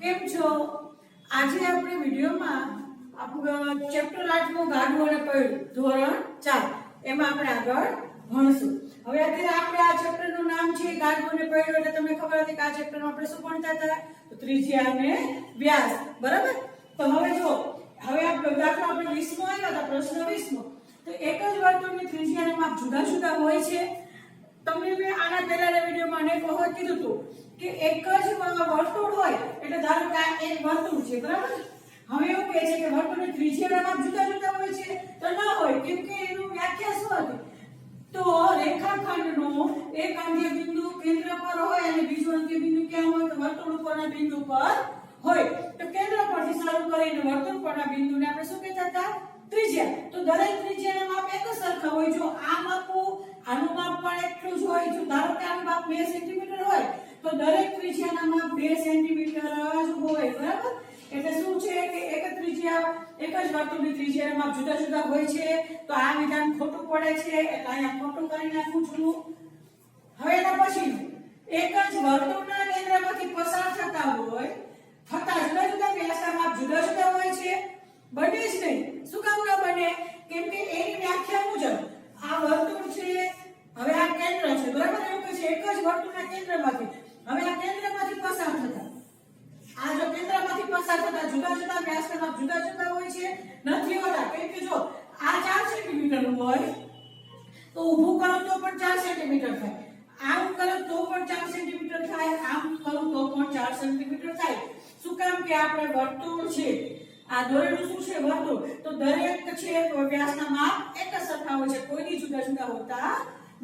કેમ છો? આજે આપણે વિડિયોમાં આપણું ચેપ્ટર 8 નું ગાડું અને પૈડું ધોરણ 4 એમાં આપણે આગળ ભણશું. હવે અત્યારે આપણે આ ચેપ્ટર નું નામ છે ગાડું અને પૈડું, એટલે તમને ખબર હતી કે આ ચેપ્ટરમાં આપણે શું ભણતા હતા? તો ત્રિજ્યા અને વ્યાસ, બરાબર? તો હવે જો હવે આ દાખલો આપણે 20 માં આવ્યા હતા, પ્રશ્ન 20 માં. તો એક જ વર્તુળની ત્રિજ્યાના માપ જુદા જુદા હોય છે. તમને મેં આના પહેલાના વિડિયોમાં અનેક વખત કીધું હતું કે એક જ વર્તુળ હોય એટલે ધારો કે આ એક વર્તુળ છે, બરાબર? હવે એવું કહે છે કે વર્તુળની ત્રિજ્યાના માપ જુદા જુદા હોય છે, તો ન હોય, કેમ કે એનું વ્યાખ્યા શું હતી? તો રેખાખંડનો એક અંત્ય બિંદુ કેન્દ્ર પર હોય અને બીજું અંત્ય બિંદુ ક્યાં હોય? તો વર્તુળ ઉપરના બિંદુ પર હોય. તો કેન્દ્ર પરથી શરૂ કરીને વર્તુળ પરના બિંદુને આપણે શું કહેતા હતા? ત્રિજ્યા. તો દરેક ત્રિજ્યાના માપ એક જ સરખા હોય. જો આ માપવું, આનું માપ પણ એટલું જ હોય. જો ધારો કે આનું માપ 2 સેન્ટીમીટર હોય તો દરેક ત્રિજ્યાના માપ 2 સેન્ટીમીટર જ હોય, બરાબર? એટલે શું છે કે એક જ વર્તુળની ત્રિજ્યાના માપ જુદા જુદા હોય છે. તો આ વિધાન ખોટું પડે છે, એટલે અહીંયા ખોટું કરી નાખું છું. હવે એના પછી એક જ વર્તુળના કેન્દ્રમાંથી પસાર થતા જુદા જુદા વ્યાસના માપ જુદા જુદા હોય છે. બને જ નહીં. શું કામ ન બને? કેમ કે એની વ્યાખ્યા મુજબ આ વર્તુળ છે, હવે આ કેન્દ્ર છે, બરાબર? એવું કહે છે એક જ વર્તુળના કેન્દ્રમાંથી, હવે આ કેન્દ્રમાંથી પસાર થતા, આ જો કેન્દ્રમાંથી પસાર થતા જુદા જુદા વ્યાસના માપ જુદા જુદા હોય છે, નથી હોતા. કેમ કે જો આ 4 સેન્ટીમીટર હોય તો ઊભું કરો તો પણ 4 સેન્ટીમીટર થાય, આમ કરો તો પણ 4 સેન્ટીમીટર થાય, આમ કરો તો પણ 4 સેન્ટીમીટર થાય. શું કામ? કે આપણે વર્તુળ છે, આ દોરેલું શું છે? વર્તુળ. તો દરેક છે વ્યાસના માપ એક જ સરખા હોય છે, કોઈની જુદા જુદા હોતા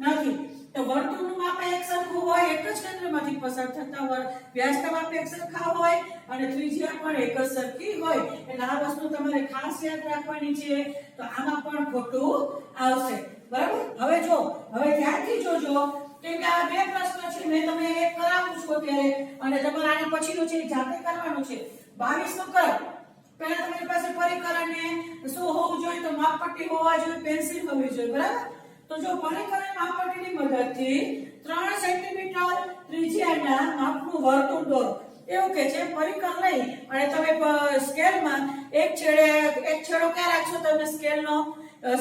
નથી. તો વર્તુળનું માપ એક સરખું હોય, એક જ કેન્દ્રમાંથી પસાર થતા હોય, વ્યાસના માપ એક સરખા હોય અને ત્રિજ્યા પણ એક જ સરખી હોય. એટલે આ વસ્તુ તમારે ખાસ યાદ રાખવાની છે. તો આમાં પણ ખોટું આવશે, બરાબર? હવે ધ્યાનથી જોજો કે આ બે પ્રશ્ન છે, મેં તમને એક કરાવું છું અત્યારે અને તમારે આના પછીનો છે જાતે કરવાનો છે. 22 નો કરો. પહેલા તમારી પાસે પરિકર અને શું હોવું જોઈએ? તો માપપટ્ટી હોવા જોઈએ, પેન્સિલ હોવી જોઈએ, બરાબર? તો જો પરિકર અને માપપટ્ટીની મદદથી 3 સેન્ટીમીટર ત્રિજ્યાના માપનું વર્તુળ દોરો. એવું કે છે પરિકર લઈ અને તમે સ્કેલમાં એક છેડો ક્યાં રાખશો? તમે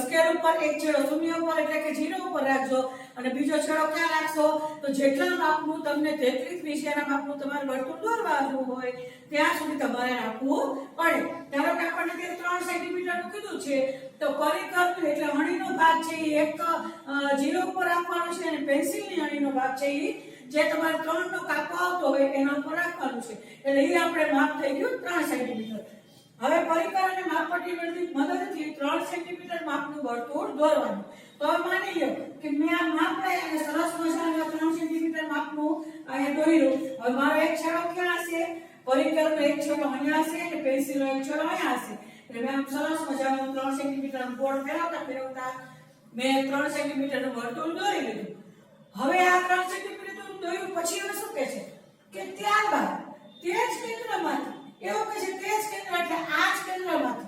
સ્કેલ ઉપર એક છેડો શૂન્ય ઉપર એટલે કે 0 ઉપર રાખજો અને બીજો છેડો ક્યાં રાખશો? તો જેટલા માપનું તમને તેટલી ત્રિજ્યાના માપનું તમારે વર્તુળ દોરવાનું હોય ત્યાં સુધી તમારે રાખવું પડે. ધારો કે આપણને 3 સેન્ટીમીટર નું કીધું છે, તો પરિકરનું એટલે અણીનો ભાગ છે એ એક 0 ઉપર રાખવાનો છે અને પેન્સિલની અણીનો ભાગ છે એ જે તમારે 3 નો કાપો આવતો હોય એના ઉપર રાખવાનું છે. એટલે એ આપણે માપ થઈ ગયું 3 સેન્ટીમીટર. હવે પરિકર અને માપપટ્ટીની મદદથી 3 સેન્ટીમીટર માપનું વર્તુળ દોરવાનું. તો હવે માની લો કે મેં આ માપ લઈ અને સરસ મજાના 3 સેન્ટીમીટર માપનું અહીંયા દોર્યું. હવે મારો એક છેડો ક્યાં હશે? પરિકરનો એક છેડો અહીંયા હશે અને પેન્સિલનો એક છેડો અહીંયા હશે. એટલે મેં સરસ મજાનું 3 સેન્ટીમીટર બોર્ડ ફેરવતા મેં 3 સેન્ટીમીટરનું વર્તુળ દોરી લીધું. હવે આ 3 સેન્ટીમીટર દોર્યું પછી હવે શું કહે છે કે ત્યારબાદ તે જ કેન્દ્રમાંથી, એવું કહે છે તે જ કેન્દ્ર એટલે આ જ કેન્દ્રમાંથી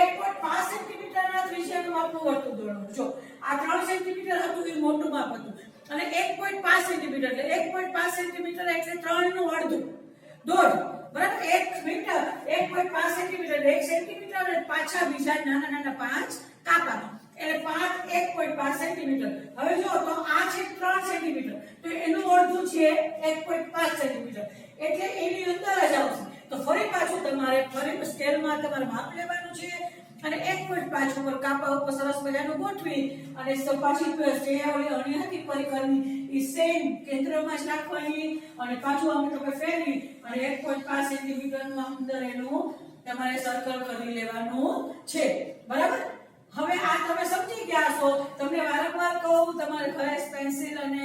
1.5 સેન્ટીમીટરના ત્રિજ્યાનું માપનું વર્તુળ દોરવાનું. જો આ 3 સેન્ટીમીટર હતું એ મોટું માપ હતું અને 1.5 સેન્ટીમીટર એટલે 1.5 સેન્ટીમીટર એટલે 3 નું અડધું દોર, બરાબર? 1 મીટર 1.5 સેન્ટીમીટર 1 સેન્ટીમીટર અને પાછા બીજા નાના 5 કાપા એટલે 1.5 સેન્ટીમીટર. હવે જો તો આ છે 3 સેન્ટીમીટર તો એનું અડધું છે 1.5 સેન્ટીમીટર એટલે એની અંદર જ આવશે. તો ફરી પાછું તમારે સ્કેલમાં તમારે માપ લેવાનું છે અને 1.5 ઉપર કાપા ઉપર સરસ મજાનું ગોઠવી અને પાછી જે અણી હતી પરિકરની એ સેમ કેન્દ્રમાં જ રાખવાની અને પાછું આમ તમે ફેરવી અને 1.5 સેન્ટીમીટરનું અંદર એનું તમારે સર્કલ કરી લેવાનું છે, બરાબર? હવે આ તમે સમજી ગયા છો. તમને વારંવાર કહું, તમારે ઘરે પેન્સિલ અને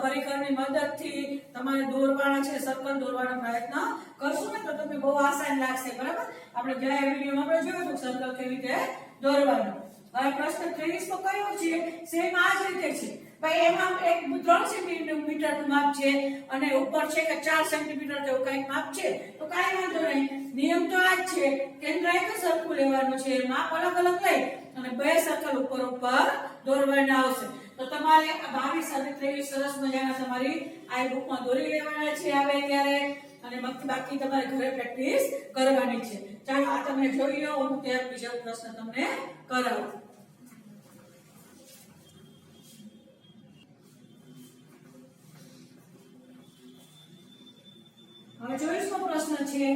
પરિકરની મદદથી તમારે દોરવાના છે, સર્કલ દોરવાનો પ્રયત્ન કરશો ને તો તમને બહુ આસાન લાગશે, બરાબર? આપણે ગયા વિડિયોમાં આપણે જોયું હતું સર્કલ કેવી રીતે દોરવાનું. હવે પ્રશ્ન 23 માં કયો છે? સેમ આ જ રીતે છે ભાઈ. એમાં 3 સેન્ટીમીટરનું માપ છે અને ઉપર છે કે 4 સેન્ટીમીટર જેવું કંઈક માપ છે, તો કાંઈ વાંધો નહીં. નિયમ તો આ જ છે, કેન્દ્ર એક જ સરખું લેવાનું છે, માપ અલગ અલગ લઈ અને બે સર્કલ ઉપર દોરવાના આવશે. તો તમારે 22 અને 23 સરસ મજાના તમારી આ બુકમાં દોરી લેવાના છે. હવે ત્યારે અને બાકી તમારે ઘરે પ્રેક્ટિસ કરવાની છે. ચાલો આ તમે જોઈ લો, હું ત્યાર બીજો પ્રશ્ન તમને કરાવું. હવે 24મો પ્રશ્ન છે,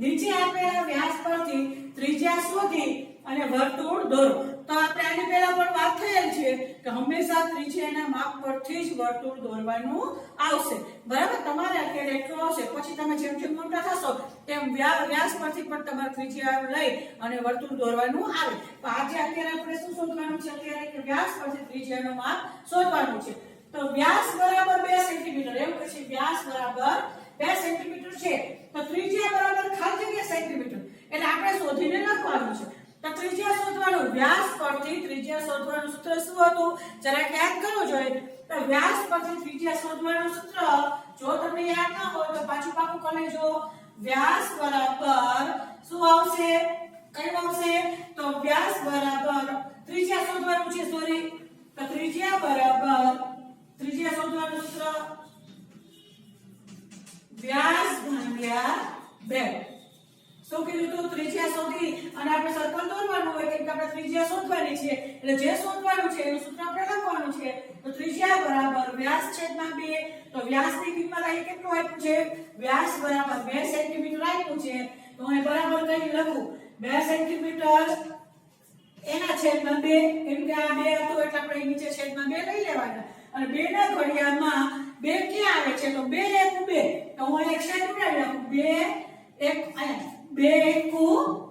નીચે આપેલા વ્યાસ પરથી ત્રિજ્યા શોધી અને વર્તુળ દોરો. તો આપણે આની પહેલા પણ વાત થયેલ છે કે હંમેશા ત્રિજ્યાના માપ પરથી જ વર્તુળ દોરવાનું આવશે. બરાબર, તમારે અત્યારે એટલું આવશે, પછી તમે જેમ જેમ મોટા થશો તેમ વ્યાસ પરથી પણ તમારે ત્રિજ્યા લઈ અને વર્તુળ દોરવાનું આવે. તો આજે અત્યારે આપણે શું શોધવાનું છે? અત્યારે કે વ્યાસ પરથી ત્રિજ્યાનું માપ શોધવાનું છે. તો વ્યાસ બરાબર 2 સેન્ટીમીટર, એમ કે છે વ્યાસ બરાબર 2 સેન્ટીમીટર છે, તો ત્રિજ્યા બરાબર ખાલી જગ્યા સેન્ટીમીટર, એટલે આપણે શોધીને લખવાનું છે. તો ત્રિજ્યા શોધવાનું, વ્યાસ પરથી ત્રિજ્યા શોધવાનું સૂત્ર શું હતું? જરાક યાદ કરવું જોઈએ. તો વ્યાસ પરથી ત્રિજ્યા શોધવાનું સૂત્ર જો તમને યાદ ના હોય તો પાછું પાકું કરી લેજો. વ્યાસ બરાબર શું આવશે? કયું આવશે? તો વ્યાસ બરાબર ત્રિજ્યા શોધવાનું છે, સોરી, તો ત્રિજ્યા બરાબર ત્રિજ્યા શોધવાનું સૂત્ર વ્યાસ ભાગ્યા 2. શું કીધું તું? ત્રિજ્યા શોધી અને આપણે સર્કલ દોરવાનું હોય, કેમ કે આપણે ત્રિજ્યા શોધવાની છે, એટલે જે શોધવાનું છે એનું સૂત્ર આપણે લખવાનું છે. તો ત્રિજ્યા બરાબર વ્યાસ છેદમાં 2. તો વ્યાસની કિંમત અહીં કેટલું આપ્યું છે? વ્યાસ બરાબર 2 સેન્ટીમીટર આપ્યું છે, તો હું બરાબર કઈ લખું? 2 સેન્ટીમીટર એના છેદમાં 2, કેમ કે આ 2 હતું એટલે આપણે નીચે છેદમાં 2 લઈ લેવાના. અને 2 ના ઘડિયામાં 2 ક્યાં આવે છે? તો 2 1 2, તો હું એક છેદ ઉડાડી નાખું. 2 1 અહીંયા 2 1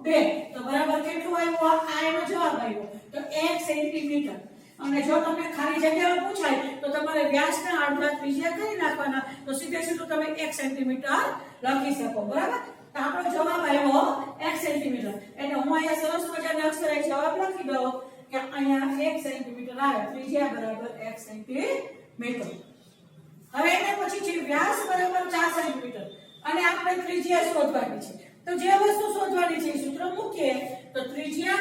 2, તો બરાબર કેટલું આવ્યું? આ એનો જવાબ આવ્યો, તો 1 સેન્ટીમીટર. અને જો તમને ખાલી જગ્યામાં પૂછાય તો તમારે વ્યાસના અડધા ત્રિજ્યા કરી નાખવાના, તો સીધે સીધું તમે 1 સેન્ટીમીટર લખી શકો. બરાબર, તો આપણો જવાબ આવ્યો 1 સેન્ટીમીટર. એટલે હું અહીંયા સરસ મજાના અક્ષરે જવાબ લખી દઉં કે અહીંયા 1 સેન્ટીમીટર આવે, ત્રિજ્યા બરાબર 1 સેન્ટીમીટર. હવે એના પછી છે વ્યાસ બરાબર 4 સેન્ટીમીટર અને આપણે ત્રિજ્યા શોધવાની છે. તો જે વસ્તુ શોધવાની છે સૂત્ર મૂકીએ. તો ત્રિજ્યા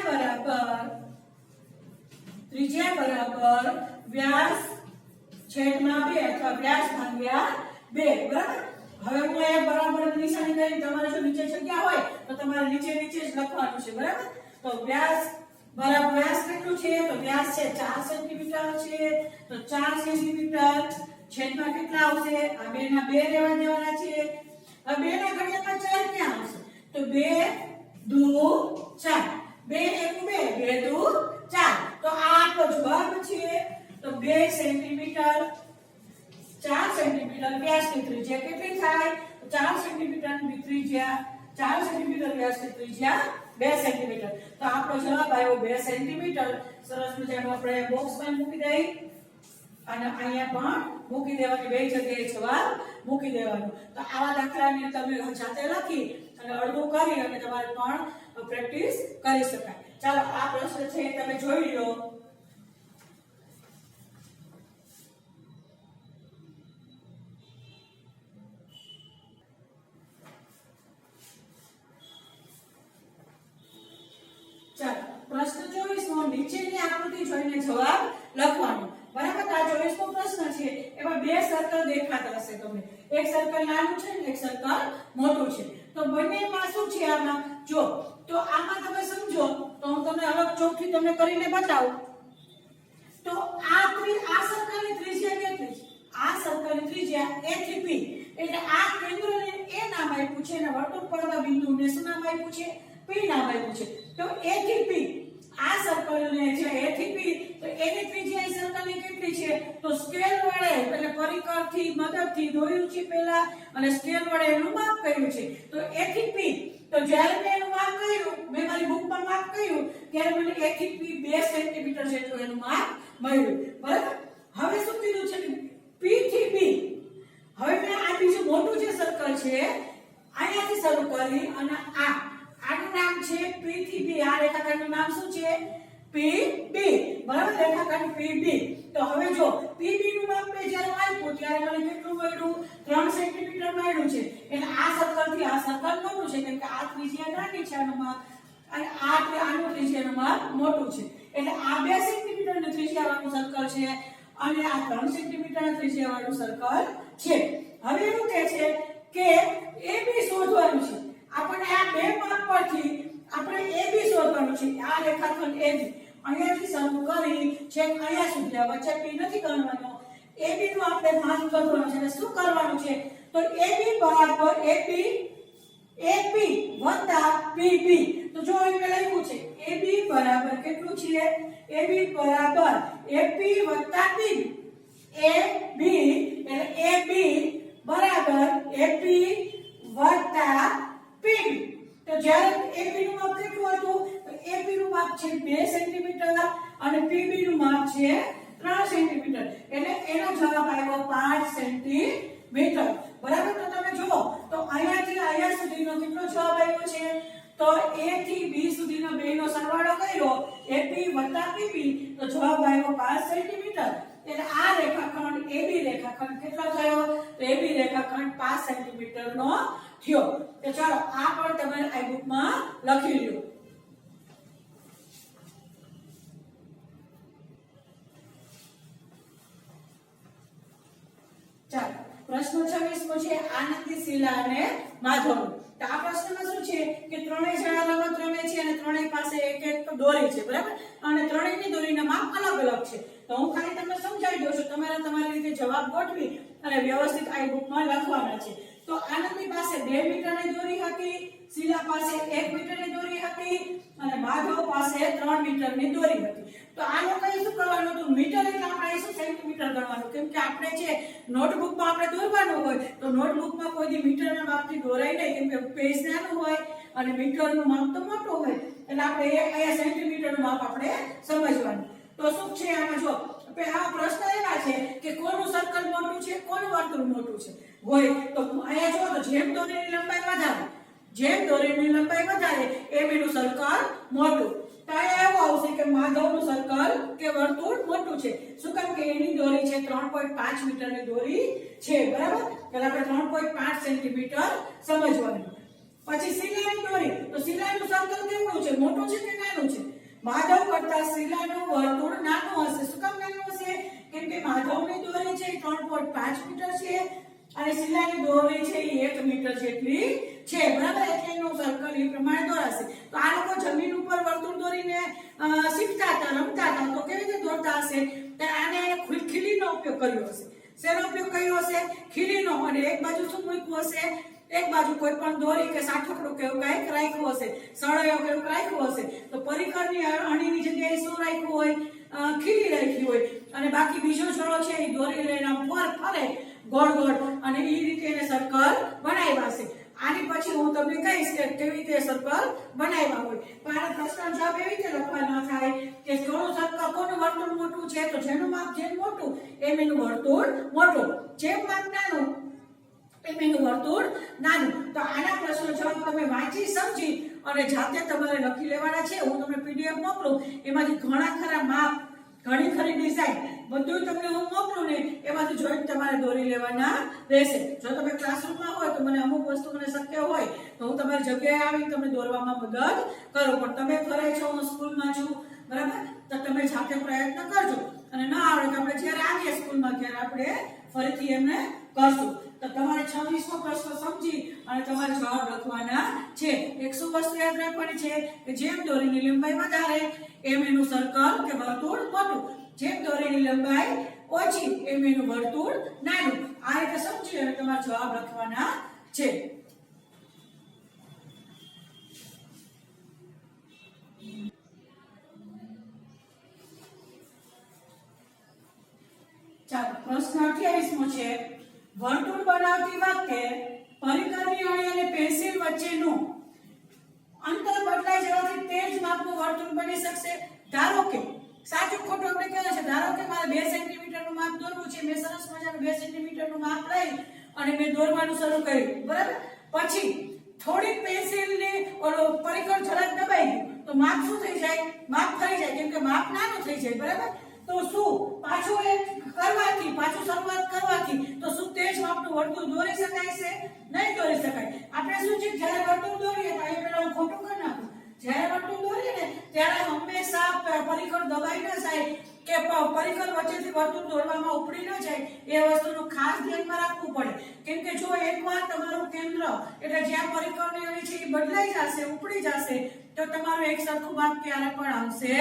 બરાબર વ્યાસ છેદમાં 2 અથવા વ્યાસ ભાગ્યા 2. બરાબર, હવે હું અહીંયા બરાબર નિશાની કરી, તમારે જો નીચે જગ્યા હોય તો તમારે નીચે જ લખવાનું છે. બરાબર, તો વ્યાસ બરાબર વ્યાસ કેટલું છે? તો વ્યાસ છે 4 સેન્ટીમીટર છે, તો 4 સેન્ટીમીટર છેદમાં કેટલા આવશે? આ 2 ના 2 રહેવા દેવાના છે. હવે 2 ના ઘડિયામાં 4 ક્યાં આવશે? તો 2 2 4, 2 1 2, 2 2 4. તો આ આપણો જવાબ છે. તો 2 સેન્ટીમીટર 4 સેન્ટીમીટર વ્યાસની ત્રિજ્યા કેટલી થાય? 4 સેન્ટીમીટરની ત્રિજ્યા 4 સેન્ટીમીટર વ્યાસની ત્રિજ્યા 2 સેન્ટીમીટર. તો આપણો જવાબ આવ્યો 2 સેન્ટીમીટર. સરસ મજાનું આપણે બોક્સમાં મૂકી દઈએ અને અહીંયા પણ મૂકી દેવાની, 2 જગ્યાએ જવાબ મૂકી દેવાનો. તો આવા દાખલાને તમે જાતે લખી અને અડધું કરી અને તમારે પણ પ્રેક્ટિસ કરી શકાય. ચાલો આ પ્રશ્ન છે તમે જોઈ લો. ચાલો પ્રશ્ન 24મો, નીચેની આકૃતિ જોઈને જવાબ લખવાનો. બરાબર, આ 24મો પ્રશ્ન છે. એમાં 2 સર્કલ દેખાતા હશે તમને. એક સર્કલ નાનું છે અને એક સર્કલ મોટું છે. તો બંનેમાં શું છે? આમાં જો, તો આમાં તમે સમજો તો હું તમને અલગ ચોકથી તમને કરીને બતાવું. તો આ સર્કલની ત્રિજ્યા કેટલી છે? આ સર્કલની ત્રિજ્યા A થી P, એટલે આ કેન્દ્રને A નામ આપ્યું છે અને વર્તુળ પરના બિંદુને શું નામ આપ્યું છે? P નામ આપ્યું છે. તો A થી P, આ સર્કલને છે A થી P, તો એની ત્રિજ્યા એ સર્કલની કેટલી છે? તો સ્કેલ વડે એટલે પરિકરથી મદદથી દોર્યું છે પહેલા અને સ્કેલ વડે એનું માપ કર્યું છે. તો A થી P, તો જ્યારે મેં એનું માપ કર્યું, મેં મારી બુકમાં માપ કર્યું, ત્યારે મને A થી P 2 સેન્ટીમીટર જેટલું એનું માપ મળ્યું. બરાબર, હવે શું કીધું છે? P થી B. હવે મેં આ બીજું મોટું જે સર્કલ છે અહીંયાથી શરૂ કરી અને આનું નામ છે P થી B. આ રેખાખંડનું નામ શું છે? PB. બરાબર, રેખાખંડ PB. તો હવે જો PB નું માપ મેં જ્યારે આપ્યું ત્યારે મને કેટલું મળ્યું? 3 સેન્ટીમીટર મળ્યું છે. એટલે આ સર્કલથી આ સર્કલ મોટું છે, કેમ કે આ ત્રિજ્યા નાની છે આનું માપ અને આનું ત્રિજ્યાનું માપ મોટું છે. એટલે આ 2 સેન્ટીમીટરની ત્રિજ્યાવાળું સર્કલ છે અને આ 3 સેન્ટીમીટરના ત્રિજ્યાવાળું સર્કલ છે. હવે એવું કહે છે કે AB શોધવાનું છે. આપણે આ બે માપ પરથી આપણે AB શોધવાનું છે. આ રેખાખંડ AB અહીંયાથી શરૂ કરી છેક અહીંયા સુધી, આ વચ્ચે P નથી ગણવાનો. AB નું આપણે માપ શોધવાનું છે. શું કરવાનું છે? તો AB બરાબર AP વત્તા PB. તો જો અહીં લખ્યું છે AB બરાબર કેટલું છે? AB બરાબર AP વત્તા PB. AB એટલે AB બરાબર AP વત્તા PB. તો જ્યારે AB નું માપ કેટલું હતું? તો AB નું માપ છે 2 સેન્ટીમીટર અને PB નું માપ છે 3 સેન્ટીમીટર. એટલે એનો જવાબ આવ્યો 5 સેન્ટીમીટર. બરાબર. તો તમે જુઓ તો અહીંયાથી અહીંયા સુધીનો કેટલો જવાબ આવ્યો છે? તો A થી B સુધીનો બેનો સરવાળો કર્યો AP વત્તા PB તો જવાબ આવ્યો 5 સેન્ટીમીટર. એટલે આ રેખાખંડ AB રેખાખંડ કેટલો થયો? તો AB રેખાખંડ 5 સેન્ટીમીટર નો થયો. તો ચાલો આ પણ તમે આ બુકમાં લખી લ્યો. ચાલો પ્રશ્ન 26મો છે આનંદી, શીલા અને માધવ. તો આ પ્રશ્નમાં શું છે કે ત્રણેય જણા રમત રમે છે અને ત્રણેય પાસે એક એક દોરી છે. બરાબર. અને ત્રણેયની દોરીના માપ અલગ અલગ છે. તો હું ખાલી તમને સમજાવી દઉં છું. તમારે તમારી રીતે જવાબ ગોઠવી અને વ્યવસ્થિત આ બુકમાં લખવાના છે. તો આનંદી પાસે 2 મીટરની દોરી હતી, શીલા પાસે 1 મીટરની દોરી હતી અને માધવ પાસે 3 મીટરની દોરી હતી. તો આ લોકોએ શું કરવાનું હતું? મીટર એટલે આપણે શું સેન્ટીમીટર ગણવાનું. કેમ કે આપણે છે નોટબુકમાં આપણે દોરવાનું હોય તો નોટબુકમાં કોઈ દી મીટરના માપથી દોરાય નહીં. કેમ કે પેજ નાનું હોય અને મીટરનું માપ તો મોટું હોય. એટલે આપણે અહીંયા સેન્ટીમીટરનું માપ આપણે સમજવાનું. તો શું છે આમાં જો આ પ્રશ્ન એવા છે કે કોનું સર્કલ મોટું છે, કોનું વર્તુળ મોટું છે હોય. તો અહીંયા જો તો જેમ દોરીની લંબાઈ વધારે એમ એનું સર્કલ મોટું. તો અહીંયા એવું આવશે કે માધવનું સર્કલ કે વર્તુળ મોટું છે. શું કામ કે એની દોરી છે 3.5 મીટરની દોરી છે. બરાબર. એટલે આપણે 3.5 સેન્ટીમીટર સમજવાનું. પછી શીલાની દોરી. તો શીલાનું સર્કલ કેવું છે? મોટું છે કે નાનું છે? માધવ કરતા શીલાનું વર્તુળ નાનું હશે. શું કામ નાનું હશે? કેમ કે માધવની દોરી છે 3.5 મીટર છે અને શીલાની દોરી છે 1 મીટર જેટલી છે. બરાબર. એટલે એનું સર્કલ એ પ્રમાણે દોરાશે. તો આ લોકો જમીન ઉપર વર્તુળ દોરીને શીખતા હતા, રમતા હતા. તો કેવી રીતે દોરતા હશે? તો આને ખીલીનો ઉપયોગ કર્યો હશે. શેનો ઉપયોગ કર્યો હશે? ખીલીનો. અને એક બાજુ શું મૂક્યું હશે? એક બાજુ કોઈ પણ દોરી કે સાઠકડું કે એવું કંઈક રાખ્યું હશે, સળિયો કે એવું રાખ્યું હશે. તો પરિકરની અણીની જગ્યાએ શું રાખ્યું હોય? ખીલી રાખી હોય. અને બાકી બીજો છોડો છે એ દોરી લઈને ફરે ગોળ ગોળ અને એ રીતે એને સર્કલ બનાવ્યા હશે. આની પછી હું તમને કહીશ કે કેવી રીતે સર્કલ બનાવ્યા હોય. પણ આ પ્રશ્નનો જવાબ એવી રીતે લખવાનો થાય કે કોનું સર્કલ, કોનું વર્તુળ મોટું છે? તો જેનું માપ જેમ મોટું એમ એનું વર્તુળ મોટું, જેમ માપ નાનું એમ એનું વર્તુળ નાનું. તો આના પ્રશ્નનો જવાબ તમે વાંચી સમજી અને જાતે તમારે લખી લેવાના છે. હું તમને PDF મોકલું, એમાંથી ઘણા ખરા માપ, ઘણી ખરી ડિઝાઇન બધું તમને હું મોકલું ને એમાંથી જોઈને તમારે દોરી લેવાના રહેશે. જો તમે ક્લાસરૂમમાં હોય તો મને અમુક વસ્તુ મને શક્ય હોય તો હું તમારી જગ્યાએ આવી તમને દોરવામાં મદદ કરું. પણ તમે ઘરે છો, હું સ્કૂલમાં છું. બરાબર. તો તમે જાતે પ્રયત્ન કરજો અને ના આવડે તો આપણે જ્યારે આવીએ સ્કૂલમાં ત્યારે આપણે ફરીથી એમને કરશું. તો તમારે 26મો પ્રશ્ન સમજી અને તમારે જવાબ લખવાના છે. 100 વસ્તુ યાદ રાખવાની છે કે જેમ દોરીની લંબાઈ વધારે એમ એનું સર્કલ કે વર્તુળ મોટું, જેમ દોરીની લંબાઈ ઓછી એમ એનું વર્તુળ નાનું. આ રીતે સમજી અને તમારે જવાબ લખવાના છે. ચાલો પ્રશ્ન 28મો છે વર્તુળ બનાવતી વખતે પરિકરની અણી અને પેન્સિલ વચ્ચેનું અંતર બદલાઈ જવાથી તે જ માપનું વર્તુળ બની શકશે. ધારો કે સાચું ખોટું આપણે કહેવાય છે. ધારો કે મારે 2 સેન્ટીમીટરનું માપ દોરવું છે. મેં સરસ મજાનું 2 સેન્ટીમીટરનું માપ લઈ અને મેં દોરવાનું શરૂ કર્યું. બરાબર. પછી થોડીક પેન્સિલને ઓલો પરિકર જરાક દબાઈ ગયું તો માપ શું થઈ જાય? માપ ફરી જાય. કેમ કે માપ નાનું થઈ જાય. બરાબર. તો શું પાછું શરૂઆત કરવાથી તો શું તે જ માપનું વર્તુળ દોરી શકાય છે? નહીં દોરી શકાય. આપણે શું છે જ્યારે વર્તુળ દોરીએ તો એ પેલા હું ખોટું કરી નાખું. જ્યારે વર્તુળ દોરીએ ને ત્યારે હંમેશા પરિકર દબાઈ ન જાય કે કે પરિકર વચ્ચેથી વર્તુળ દોરવામાં ઉપડી ન જાય એ વસ્તુનું ખાસ ધ્યાનમાં રાખવું પડે. કેમ કે જો એકવાર તમારું કેન્દ્ર એટલે જ્યાં પરિકરની અણી છે એ બદલાઈ જશે, ઉપડી જશે, તો તમારું એક સરખું માપ ક્યારે પણ આવશે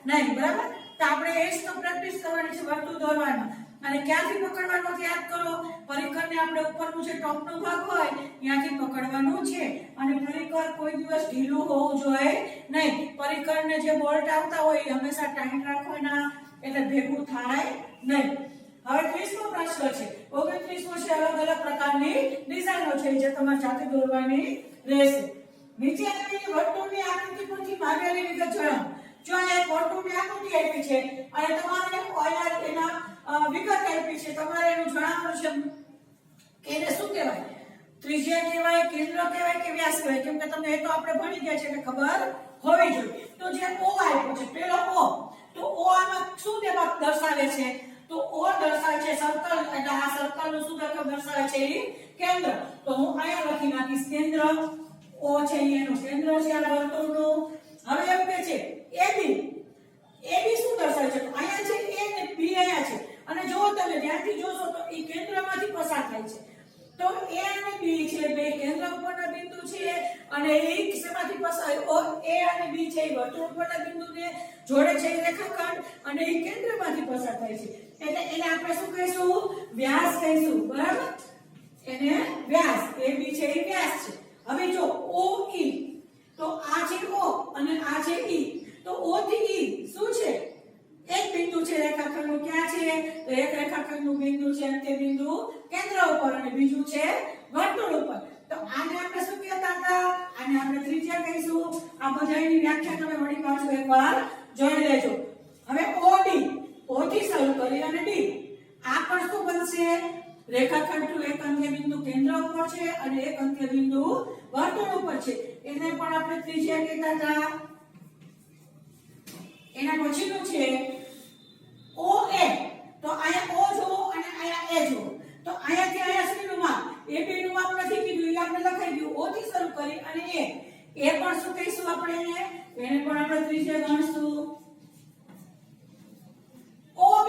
નહીં. બરાબર? તો આપણે એ જ તો પ્રેક્ટિસ કરવાની છે વર્તુળ દોરવામાં. અને ક્યાંથી પકડવાનું યાદ કરો. પરિકરને આપણે ઉપરનું જે ટોપનો ભાગ હોય ત્યાંથી પકડવાનું છે. અને પરિકર કોઈ દિવસ ઢીલું હોવું જોઈએ નહીં. પરિકરને જે બોલ્ટ આવતા હોય એ હંમેશા ટાઈટ રાખવાના, એટલે ભેગું થાય નહીં. હવે 30મો પ્રશ્ન છે. 29મો છે અલગ અલગ પ્રકારની ડિઝાઇનો છે જે તમારે જાતે દોરવાની રહેશે. નીચે આપેલી વર્તુળની આકૃતિ પરથી માગેલી વિગત જણાવો. જો એક વર્તુળની આકૃતિ આપી છે અને તમારે અહીંયા એના વિગત આપી છે, તમારે એનું જણાવવાનું છે કે એને શું કહેવાય, ત્રિજ્યા કહેવાય, કેન્દ્ર કહેવાય કે વ્યાસ કહેવાય. કેમ કે તમને એ તો આપણે ભણી ગયા છે એટલે ખબર હોવી જોઈએ. તો જે O આપ્યો છે, પેલો O, તો O આમાં શું દર્શાવે છે? તો O દર્શાવે છે સર્કલ, એટલે આ સર્કલનું શું દર્શાવે છે? કેન્દ્ર. તો હું અહીંયા લખી નાખીશ કેન્દ્ર. O છે એનું કેન્દ્ર છે આ વર્તુળનું. હવે એમ કે છે AB, AB શું દર્શાવે છે? તો અહીંયા છે A ને B અહીંયા છે. અને જો તમે ધ્યાનથી જોશો તો એ કેન્દ્રમાંથી પસાર થાય છે. તો A અને B છે બે કેન્દ્ર ઉપરના બિંદુ છે અને એ શેમાંથી પસાર A અને B છે એ વર્તુળ ઉપરના બિંદુને જોડે છે રેખાખંડ અને એ કેન્દ્રમાંથી પસાર થાય છે. એટલે એને આપણે શું કહીશું? વ્યાસ કહીશું. બરાબર? એને વ્યાસ, AB છે એ વ્યાસ છે. હવે જો OE, તો આ છે O અને આ છે E. તો O થી E શું છે? એક બિંદુ છે રેખાખંડનું. ક્યાં છે? તો એક રેખાખંડનું બિંદુ છે અંત્ય બિંદુ કેન્દ્ર ઉપર અને બીજું છે વર્તુળ ઉપર. તો આને આપણે શું કહેતા હતા? આને આપણે ત્રિજ્યા કહીશું. આ બધાની વ્યાખ્યા તમે વળી પાછું એકવાર જોઈ લેજો. હવે OD, O થી શરૂ કરી અને D, આ પણ શું બનશે? રેખાખંડનું એક અંત્ય બિંદુ કેન્દ્ર ઉપર છે અને એક અંત્ય બિંદુ વર્તુળ ઉપર છે. એને પણ આપણે ત્રિજ્યા કહેતા હતા. એના પછીનું છે OA. તો અહીંયા O જો અને અહીંયા A જો. તો અહીંયાથી અહીંયા સુધીનું માપ, AB નું માપ નથી કીધું, એ આપણે લખાઈ ગયું. O થી શરૂ કરી અને A. એ પણ શું કહીશું આપણે એને? એને પણ આપણે ત્રિજ્યા ગણશું. OB,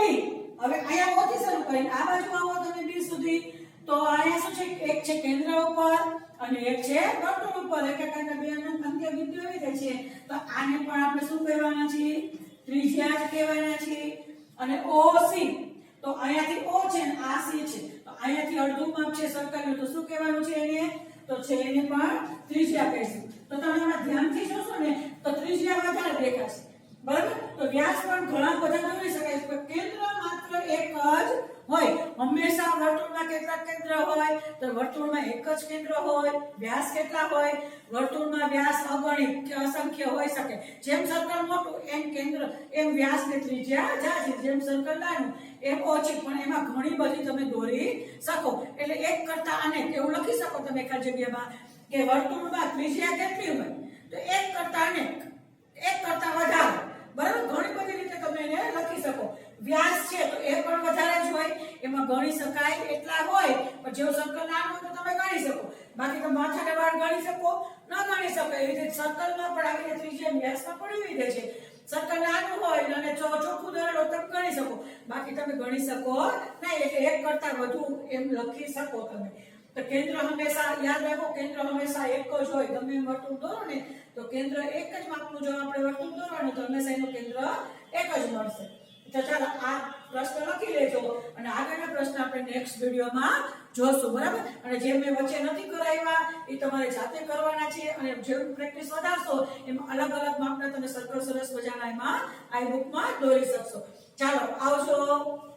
હવે અહીંયા O થી શરૂ કરી આ બાજુ આવો તમે B સુધી. તો અહીંયા શું છે? એક છે કેન્દ્ર ઉપર અને એક છે વર્તુળ ઉપર. રેખાખંડના બે અંત્ય બિંદુ આવી જાય છે. તો આને પણ આપણે શું કહેવાના છે? ત્રિજ્યા જ કહેવાના છે. અને OC, તો અહીંયાથી O છે અને આ C છે. તો અહીંયાથી અડધું માપ છે સર્કલનું. તો શું કહેવાનું છે એને? તો છે એને પણ ત્રિજ્યા કહીશું. તો તમે આમાં ધ્યાનથી જોશો ને તો ત્રિજ્યા વધારે દેખાશે. બરાબર? તો વ્યાસ પણ ઘણા બધા દોરી શકાય છે. કેન્દ્ર માત્ર એક જ હોય. હંમેશા વર્તુળમાં કેટલા કેન્દ્ર હોય? તો વર્તુળમાં એક જ કેન્દ્ર હોય. વ્યાસ કેટલા હોય? વર્તુળમાં વ્યાસ અગણિત કે અસંખ્ય હોઈ શકે. જેમ સર્કલ મોટું એમ કેન્દ્ર એમ વ્યાસ ને ત્રિજ્યા જાજી. જેમ સર્કલ નાનું એમ ઓછી. પણ એમાં ઘણી બધી તમે દોરી શકો. એટલે એક કરતા અનેક એવું લખી શકો તમે એક જગ્યામાં કે વર્તુળમાં ત્રિજ્યા કેટલી હોય? તો એક કરતા અનેક, એક કરતા વધારે. બરાબર? ઘણી બધી રીતે તમે એને લખી શકો. વ્યાસ છે તો એ પણ વધારે જ હોય, એમાં ગણી શકાય એટલા હોય. પણ જો સર્કલ નાનું હોય તો તમે ગણી શકો. બાકી તો માથાને વાળ ગણી શકો, ન ગણી શકો. એ રીતે સર્કલમાં પણ આવી રીતે ત્રિજ્યા વ્યાસમાં પણ એવી રીતે છે. સર્કલ નાનું હોય અને ચોખ્ખું દોરેલો તમે ગણી શકો. બાકી તમે ગણી શકો નહીં. એટલે એક કરતા વધુ એમ લખી શકો તમે. તો કેન્દ્ર હંમેશા યાદ રાખો, કેન્દ્ર હંમેશા એક જ હોય. ગમે એમ વર્તુળ દોરો ને તો કેન્દ્ર એક જ માપનું. જો આપણે વર્તુળ દોરવાનું તો હંમેશા એનું કેન્દ્ર એક જ મળશે. તો ચાલો આ પ્રશ્ન લખી લેજો અને આગળના પ્રશ્ન આપણે નેક્સ્ટ વિડીયોમાં જોશું. બરાબર? અને જે મેં વચ્ચે નથી કરાવ્યા એ તમારે જાતે કરવાના છે. અને જેમ પ્રેક્ટિસ વધારશો એમ અલગ અલગ માપના તમે સર્કલ સરસ મજાના એમાં આ બુકમાં દોરી શકશો. ચાલો આવજો.